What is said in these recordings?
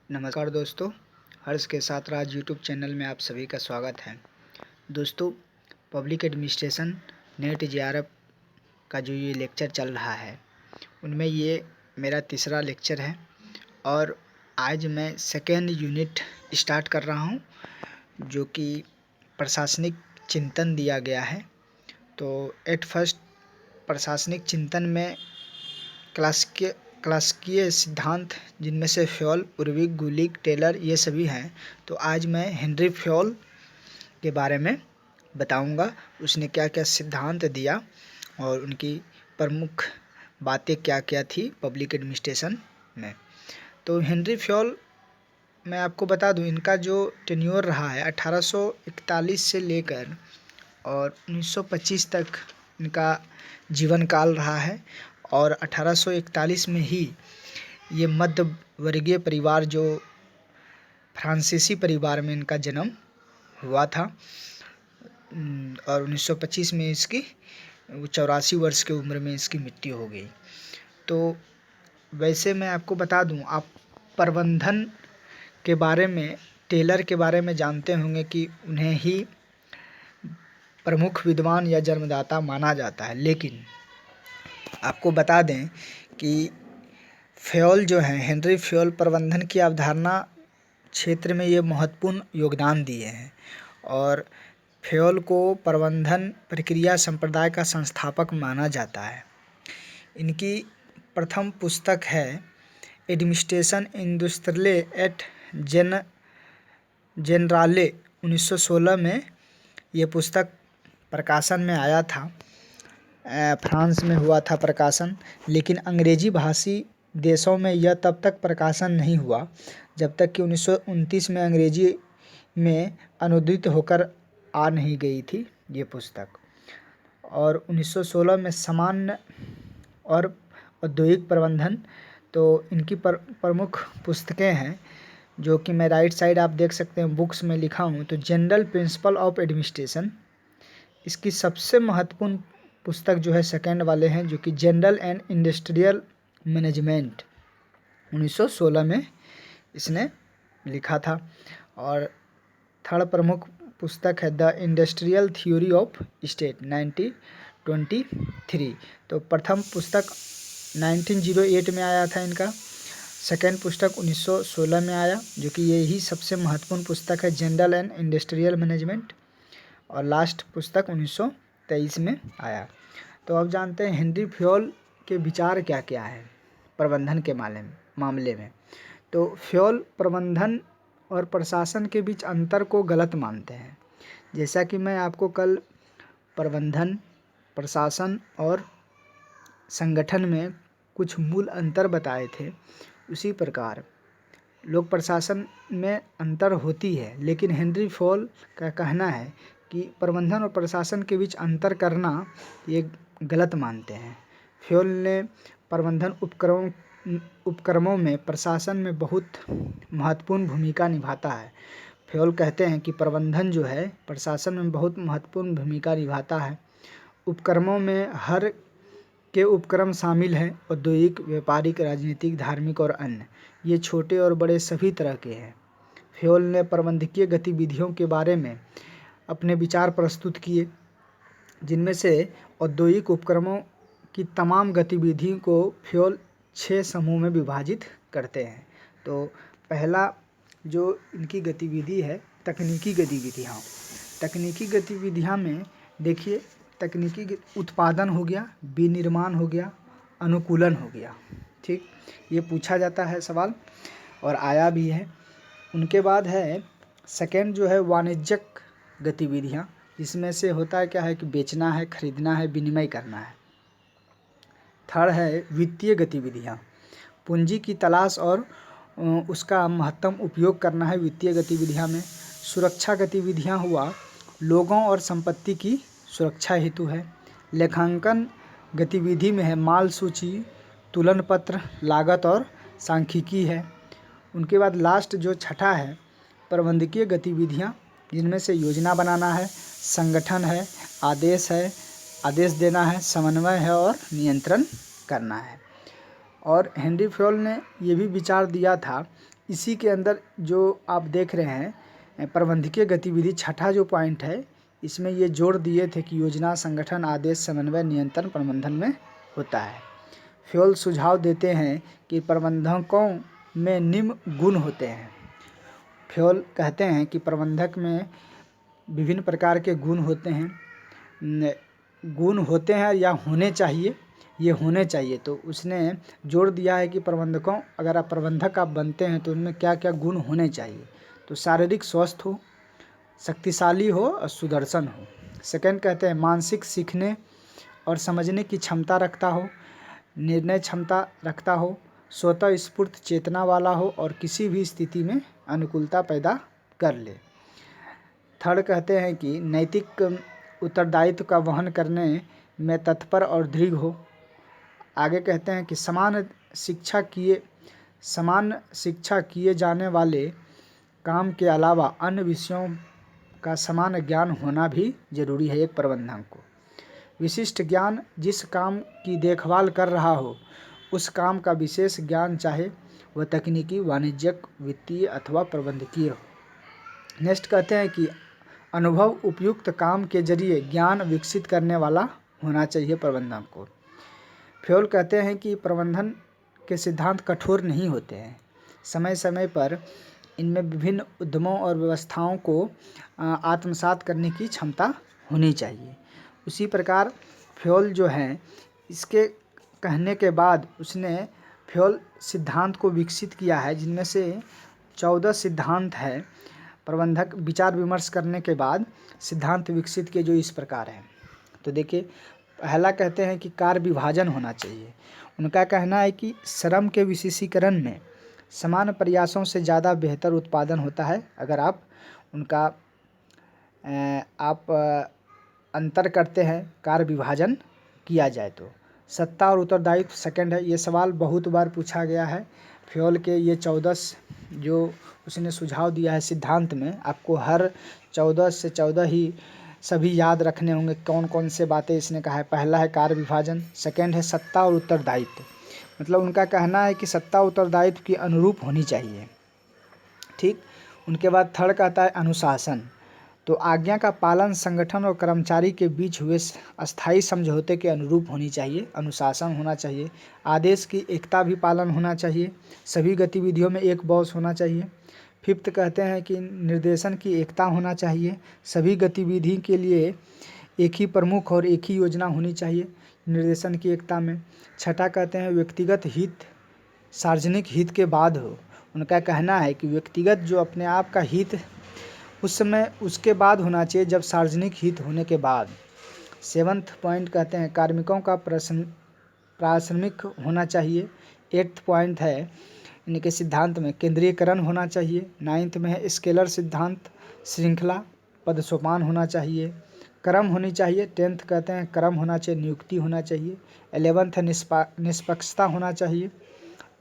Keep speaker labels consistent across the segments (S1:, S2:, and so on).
S1: नमस्कार दोस्तों, हर्ष के साथ राज यूट्यूब चैनल में आप सभी का स्वागत है। दोस्तों, पब्लिक एडमिनिस्ट्रेशन नेट जेआरएफ का जो ये लेक्चर चल रहा है, उनमें ये मेरा तीसरा लेक्चर है और आज मैं सेकेंड यूनिट स्टार्ट कर रहा हूँ, जो कि प्रशासनिक चिंतन दिया गया है। तो एट फर्स्ट प्रशासनिक चिंतन में क्लासिकीय सिद्धांत, जिनमें से फ्योल, उर्विक, गुलिक, टेलर ये सभी हैं। तो आज मैं हेनरी फ्योल के बारे में बताऊंगा, उसने क्या क्या सिद्धांत दिया और उनकी प्रमुख बातें क्या क्या थी पब्लिक एडमिनिस्ट्रेशन में। तो हेनरी फ्योल, मैं आपको बता दूं, इनका जो टेन्योर रहा है 1841 से लेकर और 1925 तक इनका जीवन काल रहा है। और 1841 में ही ये मध्य वर्गीय परिवार, जो फ्रांसीसी परिवार में इनका जन्म हुआ था, और 1925 में इसकी 84 वर्ष की उम्र में इसकी मृत्यु हो गई। तो वैसे मैं आपको बता दूं, आप प्रबंधन के बारे में, टेलर के बारे में जानते होंगे कि उन्हें ही प्रमुख विद्वान या जन्मदाता माना जाता है। लेकिन आपको बता दें कि फ्योल जो हैं, हेनरी फ्योल, प्रबंधन की अवधारणा क्षेत्र में ये महत्वपूर्ण योगदान दिए हैं और फ्योल को प्रबंधन प्रक्रिया संप्रदाय का संस्थापक माना जाता है। इनकी प्रथम पुस्तक है एडमिनिस्ट्रेशन इंडस्ट्रियले एट जेनराले। 1916 में ये पुस्तक प्रकाशन में आया था। फ्रांस में हुआ था प्रकाशन, लेकिन अंग्रेजी भाषी देशों में यह तब तक प्रकाशन नहीं हुआ जब तक कि 1929 में अंग्रेजी में अनुदित होकर आ नहीं गई थी ये पुस्तक। और 1916 में सामान्य और औद्योगिक प्रबंधन, तो इनकी प्रमुख पुस्तकें हैं, जो कि मैं राइट साइड आप देख सकते हैं बुक्स में लिखा हूँ। तो जनरल प्रिंसिपल ऑफ एडमिनिस्ट्रेशन, इसकी सबसे महत्वपूर्ण पुस्तक जो है सेकंड वाले हैं, जो कि जनरल एंड इंडस्ट्रियल मैनेजमेंट 1916 में इसने लिखा था। और थर्ड प्रमुख पुस्तक है the industrial theory of state 1923। तो प्रथम पुस्तक 1908 में आया था इनका, सेकेंड पुस्तक 1916 में आया, जो कि यही सबसे महत्वपूर्ण पुस्तक है जनरल एंड इंडस्ट्रियल मैनेजमेंट, और लास्ट पुस्तक 1923 में आया। तो अब जानते हैं हेनरी फ्योल के विचार क्या क्या है प्रबंधन के मामले में। तो फ्योल प्रबंधन और प्रशासन के बीच अंतर को गलत मानते हैं। जैसा कि मैं आपको कल प्रबंधन, प्रशासन और संगठन में कुछ मूल अंतर बताए थे, उसी प्रकार लोक प्रशासन में अंतर होती है, लेकिन हेनरी फ्योल का कहना है कि प्रबंधन और प्रशासन के बीच अंतर करना ये गलत मानते हैं। फ्योल ने प्रबंधन उपक्रमों में प्रशासन में बहुत महत्वपूर्ण भूमिका निभाता है। फ्योल कहते हैं कि प्रबंधन जो है प्रशासन में बहुत महत्वपूर्ण भूमिका निभाता है। उपक्रमों में हर के उपक्रम शामिल हैं, औद्योगिक, व्यापारिक, राजनीतिक, धार्मिक और अन्य। ये छोटे और बड़े सभी तरह के हैं। फ्योल ने प्रबंधकीय गतिविधियों के बारे में अपने विचार प्रस्तुत किए, जिनमें से औद्योगिक उपक्रमों की तमाम गतिविधियों को फ्योल 6 समूह में विभाजित करते हैं। तो पहला जो इनकी गतिविधि है, तकनीकी गतिविधियाँ। तकनीकी गतिविधियाँ में देखिए, तकनीकी उत्पादन हो गया, विनिर्माण हो गया, अनुकूलन हो गया। ठीक, ये पूछा जाता है सवाल और आया भी है। उनके बाद है सेकंड जो है वाणिज्यिक गतिविधियाँ, जिसमें से होता है क्या है कि बेचना है, खरीदना है, विनिमय करना है। थर्ड है वित्तीय गतिविधियाँ, पूंजी की तलाश और उसका महत्तम उपयोग करना है वित्तीय गतिविधियाँ में। सुरक्षा गतिविधियाँ हुआ, लोगों और संपत्ति की सुरक्षा हेतु है। लेखांकन गतिविधि में है माल सूची, तुलन पत्र, लागत और सांख्यिकी है। उनके बाद लास्ट जो छठा है प्रबंधकीय गतिविधियाँ, जिनमें से योजना बनाना है, संगठन है, आदेश देना है, समन्वय है और नियंत्रण करना है। और हेनरी फ्योल ने ये भी विचार दिया था इसी के अंदर जो आप देख रहे हैं प्रबंधकीय गतिविधि छठा जो पॉइंट है, इसमें ये जोड़ दिए थे कि योजना, संगठन, आदेश, समन्वय, नियंत्रण प्रबंधन में होता है। फ्योल सुझाव देते हैं कि प्रबंधकों में निम्न गुण होते हैं। फ्योल कहते हैं कि प्रबंधक में विभिन्न प्रकार के गुण होते हैं, या होने चाहिए, ये होने चाहिए। तो उसने जोड़ दिया है कि प्रबंधकों, अगर आप प्रबंधक बनते हैं तो उनमें क्या क्या गुण होने चाहिए। तो शारीरिक स्वस्थ हो, शक्तिशाली हो और सुदर्शन हो। सेकंड कहते हैं मानसिक सीखने और समझने की क्षमता रखता हो, निर्णय क्षमता रखता हो, स्वतः स्फूर्त चेतना वाला हो और किसी भी स्थिति में अनुकूलता पैदा कर ले। थर्ड कहते हैं कि नैतिक उत्तरदायित्व का वहन करने में तत्पर और दृढ़ हो। आगे कहते हैं कि समान शिक्षा किए जाने वाले काम के अलावा अन्य विषयों का समान ज्ञान होना भी जरूरी है एक प्रबंधक को। विशिष्ट ज्ञान, जिस काम की देखभाल कर रहा हो उस काम का विशेष ज्ञान, चाहे वह तकनीकी, वाणिज्यिक, वित्तीय अथवा प्रबंधकीय हो। नेक्स्ट कहते हैं कि अनुभव उपयुक्त काम के जरिए ज्ञान विकसित करने वाला होना चाहिए प्रबंधक को। फ्योल कहते हैं कि प्रबंधन के सिद्धांत कठोर नहीं होते हैं। समय समय पर इनमें विभिन्न उद्यमों और व्यवस्थाओं को आत्मसात करने की क्षमता होनी चाहिए। उसी प्रकार फ्योल जो है, इसके कहने के बाद उसने फ्योल सिद्धांत को विकसित किया है, जिनमें से 14 सिद्धांत है। प्रबंधक विचार विमर्श करने के बाद सिद्धांत विकसित किए जो इस प्रकार हैं। तो देखिए, पहला कहते हैं कि कार्य विभाजन होना चाहिए। उनका कहना है कि श्रम के विशेषीकरण में समान प्रयासों से ज़्यादा बेहतर उत्पादन होता है अगर आप उनका अंतर करते हैं, कार्य विभाजन किया जाए तो। सत्ता और उत्तरदायित्व सेकंड है। ये सवाल बहुत बार पूछा गया है। फ्योल के ये 14 जो उसने सुझाव दिया है सिद्धांत में, आपको हर 14 से 14 ही सभी याद रखने होंगे कौन कौन से बातें इसने कहा है। पहला है कार्य विभाजन, सेकंड है सत्ता और उत्तरदायित्व, मतलब उनका कहना है कि सत्ता उत्तरदायित्व की अनुरूप होनी चाहिए। ठीक, उनके बाद थर्ड कहता है अनुशासन। तो आज्ञा का पालन संगठन और कर्मचारी के बीच हुए अस्थायी समझौते के अनुरूप होनी चाहिए, अनुशासन होना चाहिए। आदेश की एकता भी पालन होना चाहिए, सभी गतिविधियों में एक बॉस होना चाहिए। फिफ्थ कहते हैं कि निर्देशन की एकता होना चाहिए, सभी गतिविधि के लिए एक ही प्रमुख और एक ही योजना होनी चाहिए निर्देशन की एकता में। छठा कहते हैं व्यक्तिगत हित सार्वजनिक हित के बाद हो। उनका कहना है कि व्यक्तिगत जो अपने आप का हित उस समय उसके बाद होना चाहिए, जब सार्वजनिक हित होने के बाद। सेवन्थ पॉइंट कहते हैं कार्मिकों का प्राथमिक होना चाहिए। एट्थ पॉइंट है इनके सिद्धांत में केंद्रीयकरण होना चाहिए। नाइन्थ में है स्केलर सिद्धांत, श्रृंखला पदसोपान होना चाहिए, क्रम होनी चाहिए। टेंथ कहते हैं क्रम होना चाहिए, नियुक्ति होना चाहिए। 11th है निष्पक्षता होना चाहिए।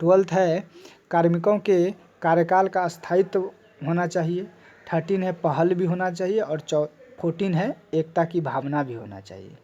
S1: 12th है कार्मिकों के कार्यकाल का स्थायित्व होना चाहिए। 13 है पहल भी होना चाहिए और 14 है एकता की भावना भी होना चाहिए।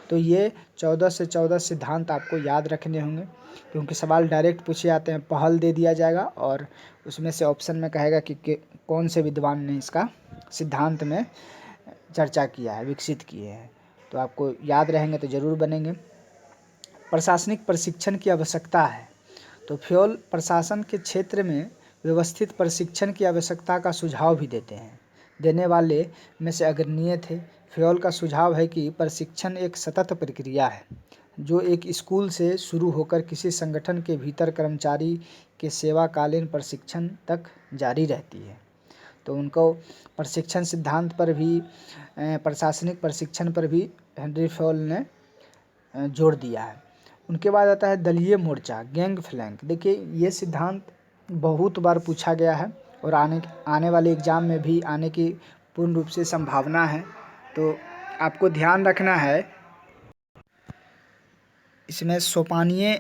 S1: तो ये 14 से 14 सिद्धांत आपको याद रखने होंगे, क्योंकि सवाल डायरेक्ट पूछे जाते हैं। पहल दे दिया जाएगा और उसमें से ऑप्शन में कहेगा कि कौन से विद्वान ने इसका सिद्धांत में चर्चा किया है, विकसित किए हैं। तो आपको याद रहेंगे तो ज़रूर बनेंगे। प्रशासनिक प्रशिक्षण की आवश्यकता है। तो फ्योल प्रशासन के क्षेत्र में व्यवस्थित प्रशिक्षण की आवश्यकता का सुझाव भी देने वाले में से अग्रणीय थे। फ्योल का सुझाव है कि प्रशिक्षण एक सतत प्रक्रिया है जो एक स्कूल से शुरू होकर किसी संगठन के भीतर कर्मचारी के सेवाकालीन प्रशिक्षण तक जारी रहती है। तो उनको प्रशिक्षण सिद्धांत पर भी, प्रशासनिक प्रशिक्षण पर भी हेनरी फ्योल ने जोर दिया है। उनके बाद आता है दलीय मोर्चा, गैंग फ्लैंक। देखिए, ये सिद्धांत बहुत बार पूछा गया है और आने वाले एग्ज़ाम में भी आने की पूर्ण रूप से संभावना है। तो आपको ध्यान रखना है इसमें सोपानीय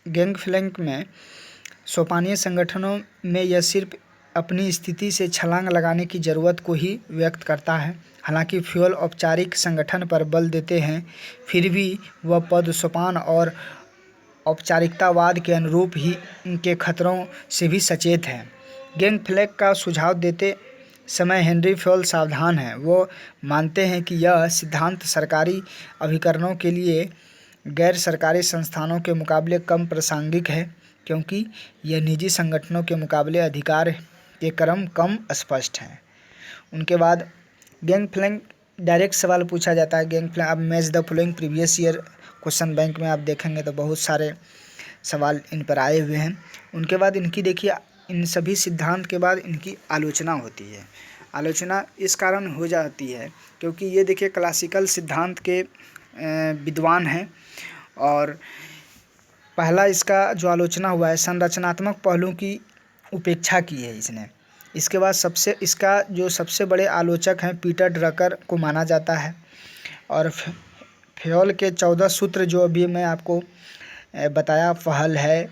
S1: गैंग फ्लैंक में सोपानीय संगठनों में यह सिर्फ अपनी स्थिति से छलांग लगाने की ज़रूरत को ही व्यक्त करता है। हालांकि फ्योल औपचारिक संगठन पर बल देते हैं, फिर भी वह पद सोपान और औपचारिकतावाद के अनुरूप ही इनके खतरों से भी सचेत हैं। गैंगफ्लैंक का सुझाव देते समय हेनरी फ्योल सावधान हैं। वो मानते हैं कि यह सिद्धांत सरकारी अभिकरणों के लिए गैर सरकारी संस्थानों के मुकाबले कम प्रासंगिक है, क्योंकि यह निजी संगठनों के मुकाबले अधिकार के क्रम कम स्पष्ट हैं। उनके बाद गैंगफ्लैंक डायरेक्ट सवाल पूछा जाता है। गैंगफ्लैंक अब match the following previous year question bank में आप देखेंगे तो बहुत सारे सवाल इन पर आए हुए हैं। उनके बाद इनकी देखिए, इन सभी सिद्धांत के बाद इनकी आलोचना होती है। आलोचना इस कारण हो जाती है क्योंकि ये देखिए क्लासिकल सिद्धांत के विद्वान हैं और पहला इसका जो आलोचना हुआ है संरचनात्मक पहलू की उपेक्षा की है इसने। इसके बाद इसका जो सबसे बड़े आलोचक हैं पीटर ड्रकर को माना जाता है। और फ्योल के 14 सूत्र जो अभी मैं आपको बताया, पहल है,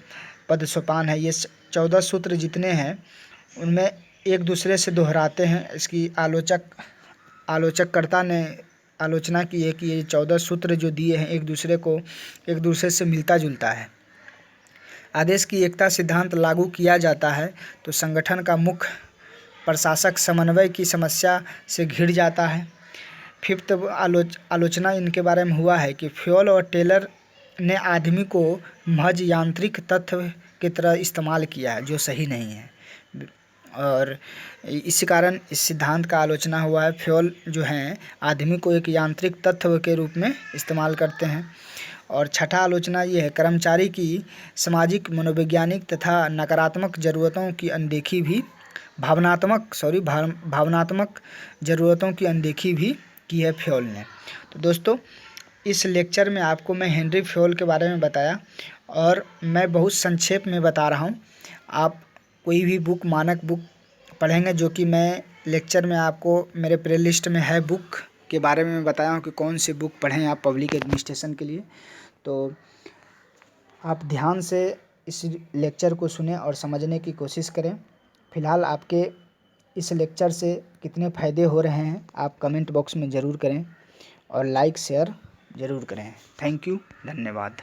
S1: पद सोपान है, ये 14 सूत्र जितने हैं उनमें एक दूसरे से दोहराते हैं। इसकी आलोचककर्ता ने आलोचना की है कि ये 14 सूत्र जो दिए हैं एक दूसरे से मिलता जुलता है। आदेश की एकता सिद्धांत लागू किया जाता है तो संगठन का मुख्य प्रशासक समन्वय की समस्या से घिर जाता है। फिफ्थ आलोचना इनके बारे में हुआ है कि फ्योल और टेलर ने आदमी को महज यांत्रिक तत्व की तरह इस्तेमाल किया है, जो सही नहीं है, और इसी कारण इस सिद्धांत का आलोचना हुआ है। फ्योल जो हैं आदमी को एक यांत्रिक तत्व के रूप में इस्तेमाल करते हैं। और छठा आलोचना ये है, कर्मचारी की सामाजिक, मनोवैज्ञानिक तथा नकारात्मक ज़रूरतों की अनदेखी भी भावनात्मक ज़रूरतों की अनदेखी भी की है फ्योल ने। तो दोस्तों, इस लेक्चर में आपको मैं हेनरी फ्योल के बारे में बताया और मैं बहुत संक्षेप में बता रहा हूँ। आप कोई भी बुक, मानक बुक पढ़ेंगे, जो कि मैं लेक्चर में आपको मेरे प्ले लिस्ट में है, बुक के बारे में मैं बताया हूँ कि कौन सी बुक पढ़ें आप पब्लिक एडमिनिस्ट्रेशन के लिए। तो आप ध्यान से इस लेक्चर को सुनें और समझने की कोशिश करें। फ़िलहाल आपके इस लेक्चर से कितने फ़ायदे हो रहे हैं आप कमेंट बॉक्स में ज़रूर करें और लाइक शेयर ज़रूर करें। थैंक यू, धन्यवाद।